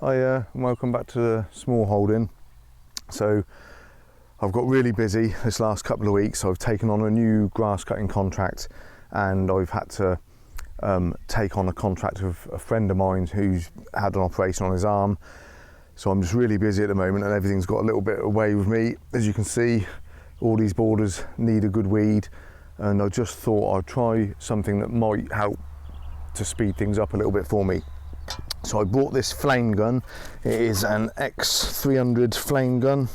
Welcome back to the Smallholding. So I've got really busy this last couple of weeks. I've taken on a new grass cutting contract, and I've had to take on a contract with a friend of mine who's had an operation on his arm. So I'm just really busy at the moment, and everything's got a little bit away with me. As you can see, all these borders need a good weed, and I just thought I'd try something that might help to speed things up a little bit for me. So I bought this flame gun. It is an X300 flame gun.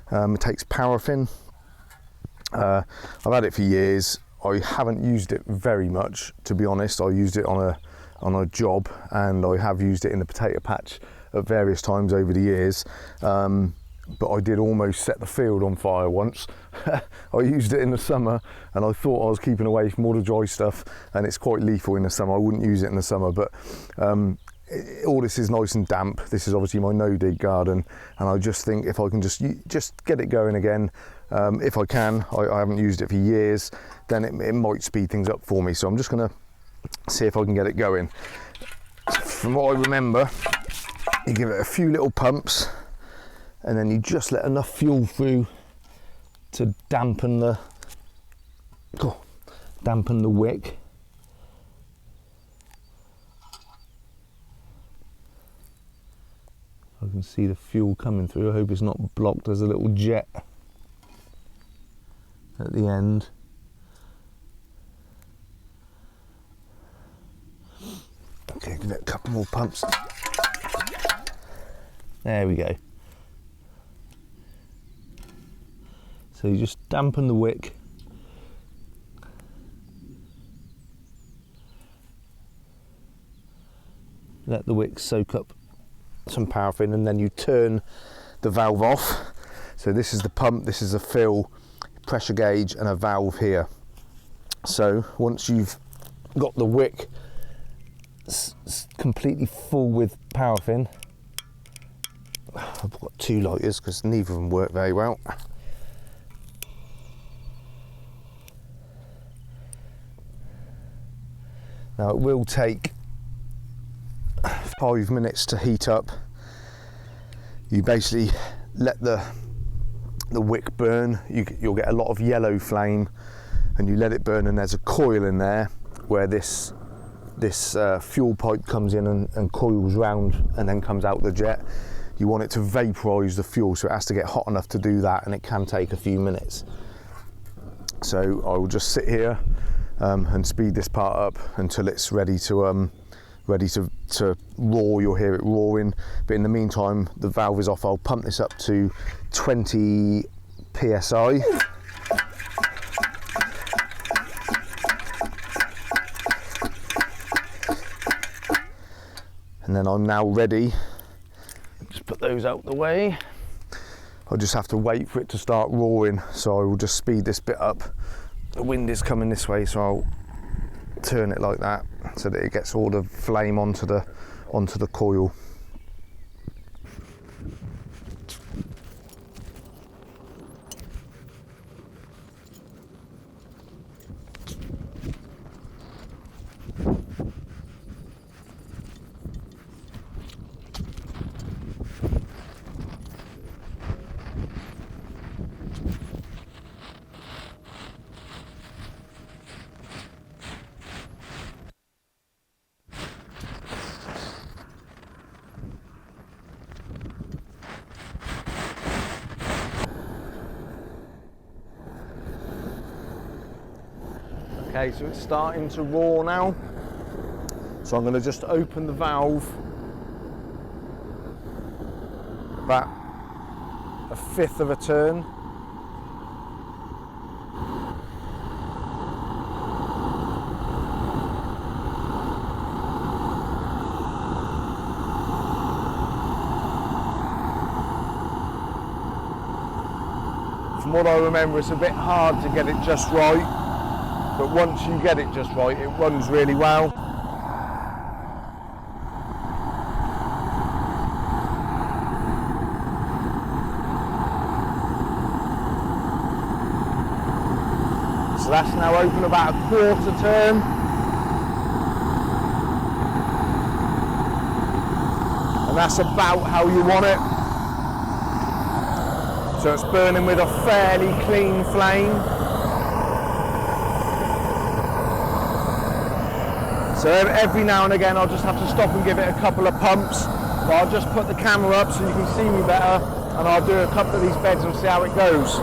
It takes paraffin. I've had it for years. I haven't used it very much, to be honest. I used it on a job, and I have used it in the potato patch at various times over the years. But I did almost set the field on fire once. I used it in the summer, and I thought I was keeping away from all the dry stuff, and it's quite lethal in the summer. I wouldn't use it in the summer, but all this is nice and damp. This is obviously my no-dig garden, and I just think if I can just get it going again, if I can, I haven't used it for years, then it might speed things up for me. So I'm just gonna see if I can get it going. From what I remember, you give it a few little pumps, and then you just let enough fuel through to dampen the wick. I can see the fuel coming through. I hope it's not blocked. There's a little jet at the end. Okay, give it a couple more pumps. There we go. So you just dampen the wick. Let the wick soak up some paraffin, and then you turn the valve off. So this is the pump, this is a fill, pressure gauge, and a valve here. So once you've got the wick completely full with paraffin, I've got two lighters because neither of them work very well. Now it will take 5 minutes to heat up. You basically let the wick burn. You'll get a lot of yellow flame, and you let it burn, and there's a coil in there where this fuel pipe comes in and coils round and then comes out the jet. You want it to vaporise the fuel, so it has to get hot enough to do that, and it can take a few minutes. So I will just sit here and speed this part up until it's ready to roar. You'll hear it roaring, but in the meantime the valve is off. I'll pump this up to 20 psi. And then I'm now ready. Just put those out the way. I'll just have to wait for it to start roaring, so I will just speed this bit up. The wind is coming this way, so I'll turn it like that so that it gets all the flame onto the coil. Okay, so it's starting to roar now. So I'm going to just open the valve about 1/5 of a turn. From what I remember, it's a bit hard to get it just right. But once you get it just right, it runs really well. So that's now open about 1/4 turn. and that's about how you want it. So it's burning with a fairly clean flame. So every now and again I'll just have to stop and give it a couple of pumps, but I'll just put the camera up so you can see me better, and I'll do a couple of these beds and see how it goes.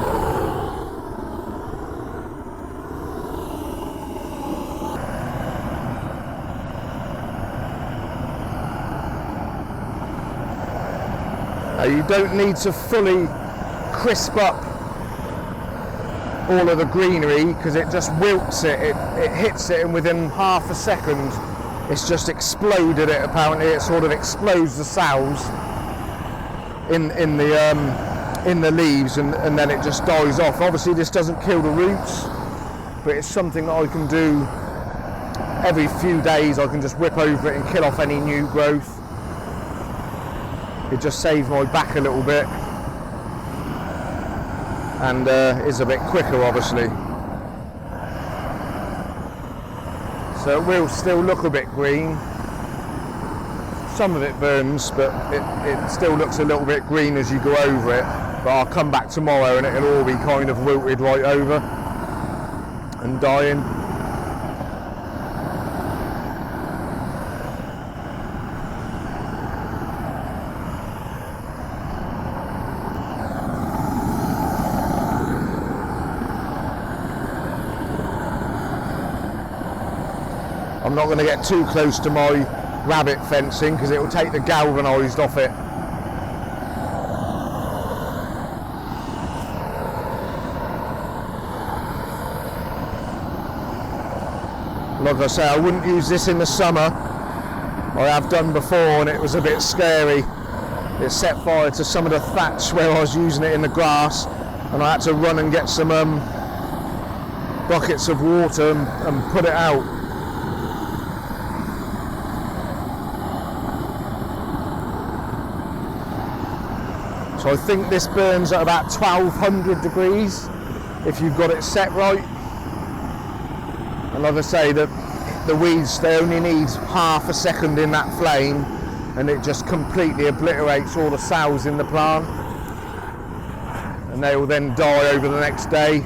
You don't need to fully crisp up all of the greenery because it just wilts it. It hits it, and within half a second it's just exploded it. Apparently it sort of explodes the sows in the leaves, and then it just dies off. Obviously this doesn't kill the roots, but it's something that I can do every few days. I can just whip over it and kill off any new growth. It just saves my back a little bit, and is a bit quicker obviously. So it will still look a bit green. Some of it burns, but it still looks a little bit green as you go over it. But I'll come back tomorrow and it'll all be kind of wilted right over and dying. I'm not going to get too close to my rabbit fencing because it will take the galvanised off it. Like I say, I wouldn't use this in the summer. I have done before and it was a bit scary. It set fire to some of the thatch where I was using it in the grass, and I had to run and get some buckets of water and put it out. So I think this burns at about 1200 degrees if you've got it set right. And like I say, the weeds, they only need half a second in that flame and it just completely obliterates all the sows in the plant. And they will then die over the next day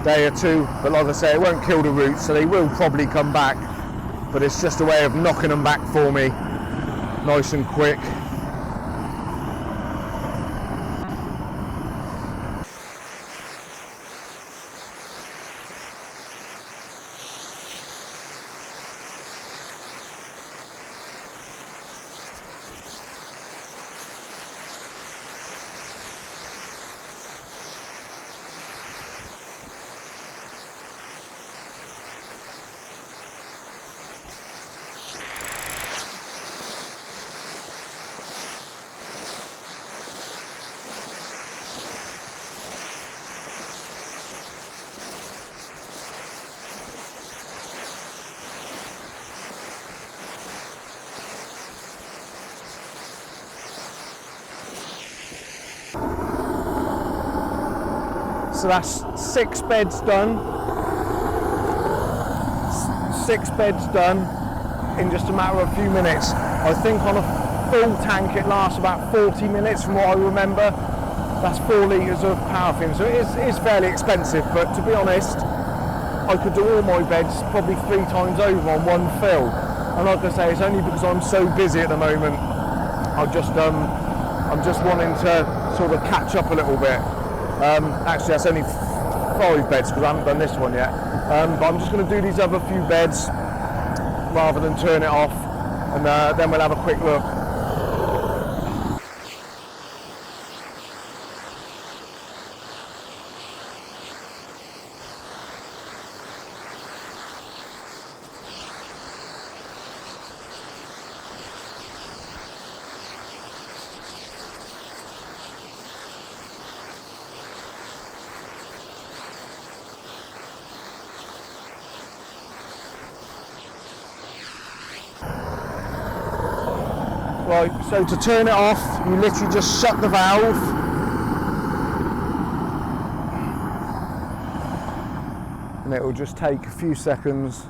or two. But like I say, it won't kill the roots, so they will probably come back. But it's just a way of knocking them back for me, nice and quick. So that's 6 beds done. 6 beds done in just a matter of a few minutes. I think on a full tank it lasts about 40 minutes from what I remember. That's 4 litres of paraffin, so it is fairly expensive, but to be honest, I could do all my beds probably 3 times over on one fill. And like I say, it's only because I'm so busy at the moment. I'm just wanting to sort of catch up a little bit. Actually that's only 5 beds because I haven't done this one yet, but I'm just going to do these other few beds rather than turn it off, and then we'll have a quick look. Right, so to turn it off, you literally just shut the valve. And it will just take a few seconds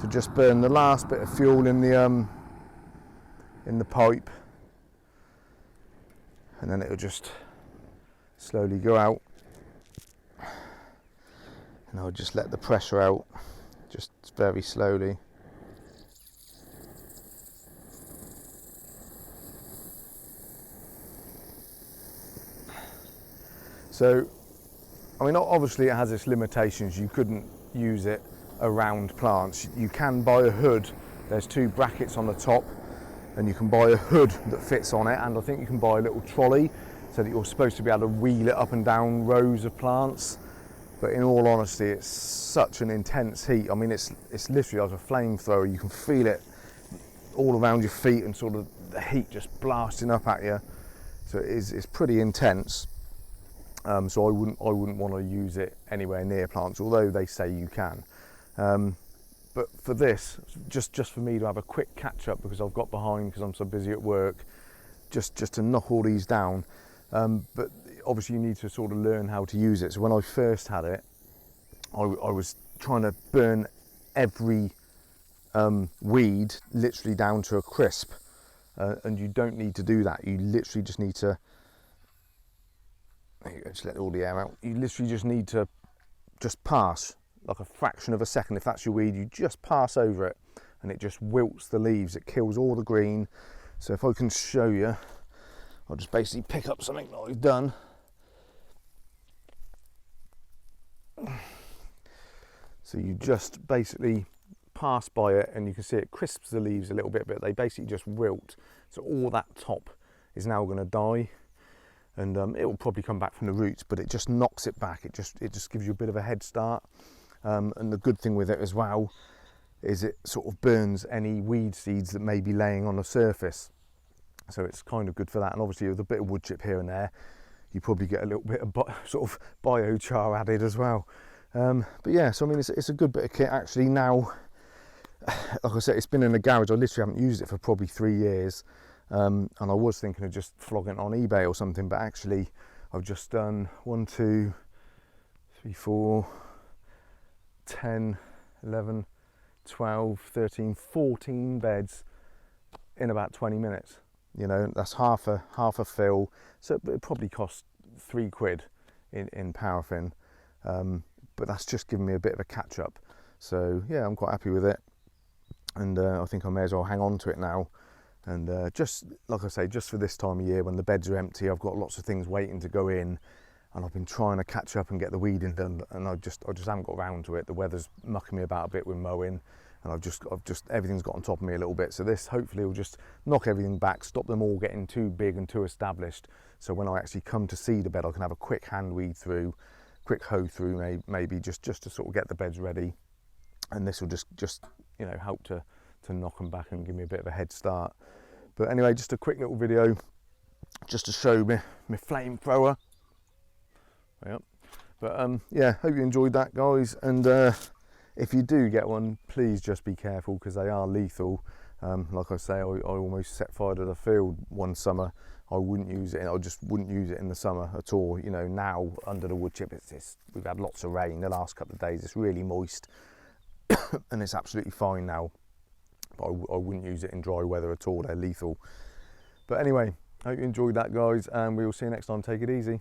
to just burn the last bit of fuel in the in the pipe, and then it'll just slowly go out, and I'll just let the pressure out just very slowly. So, I mean, obviously it has its limitations. You couldn't use it around plants. You can buy a hood. There's 2 brackets on the top, and you can buy a hood that fits on it, and I think you can buy a little trolley so that you're supposed to be able to wheel it up and down rows of plants. But in all honesty, it's such an intense heat. I mean, it's literally like a flamethrower. You can feel it all around your feet, and sort of the heat just blasting up at you. So it's pretty intense. So I wouldn't want to use it anywhere near plants, although they say you can. But for this, just for me to have a quick catch up, because I've got behind because I'm so busy at work, just to knock all these down. But obviously you need to sort of learn how to use it. So when I first had it, I was trying to burn every weed literally down to a crisp, and you don't need to do that. You literally just need to, there you go, just let all the air out. You literally just need to just pass like a fraction of a second. If that's your weed, you just pass over it and it just wilts the leaves. It kills all the green. So if I can show you, I'll just basically pick up something that I've done. So you just basically pass by it, and you can see it crisps the leaves a little bit, but they basically just wilt. So all that top is now going to die, and it will probably come back from the roots, but it just knocks it back. It just gives you a bit of a head start. And the good thing with it as well is it sort of burns any weed seeds that may be laying on the surface. So it's kind of good for that. And obviously with a bit of wood chip here and there, you probably get a little bit of sort of biochar added as well. But yeah, so I mean, it's a good bit of kit actually now. Like I said, it's been in the garage. I literally haven't used it for probably 3 years. And I was thinking of just flogging it on eBay or something, but actually I've just done 1, 2, 3, 4, 10, 11, 12, 13, 14 beds in about 20 minutes. You know, that's half a fill. So it probably cost £3 in paraffin. But that's just given me a bit of a catch up. So yeah, I'm quite happy with it. And I think I may as well hang on to it now. And just like I say, just for this time of year when the beds are empty, I've got lots of things waiting to go in, and I've been trying to catch up and get the weeding done, and I just haven't got around to it. The weather's mucking me about a bit with mowing, and I've just everything's got on top of me a little bit. So this hopefully will just knock everything back, stop them all getting too big and too established. So when I actually come to seed a bed, I can have a quick hand weed through, quick hoe through, maybe just to sort of get the beds ready, and this will just you know, help to knock them back and give me a bit of a head start. But anyway, just a quick little video just to show me my flamethrower. Yep. But yeah, hope you enjoyed that, guys. And if you do get one, please just be careful, because they are lethal. Like I say, I almost set fire to the field one summer. I wouldn't use it. I just wouldn't use it in the summer at all. You know, now under the wood chip, we've had lots of rain the last couple of days. It's really moist, and it's absolutely fine now. But I wouldn't use it in dry weather at all. They're lethal. But anyway, hope you enjoyed that, guys, and we will see you next time. Take it easy.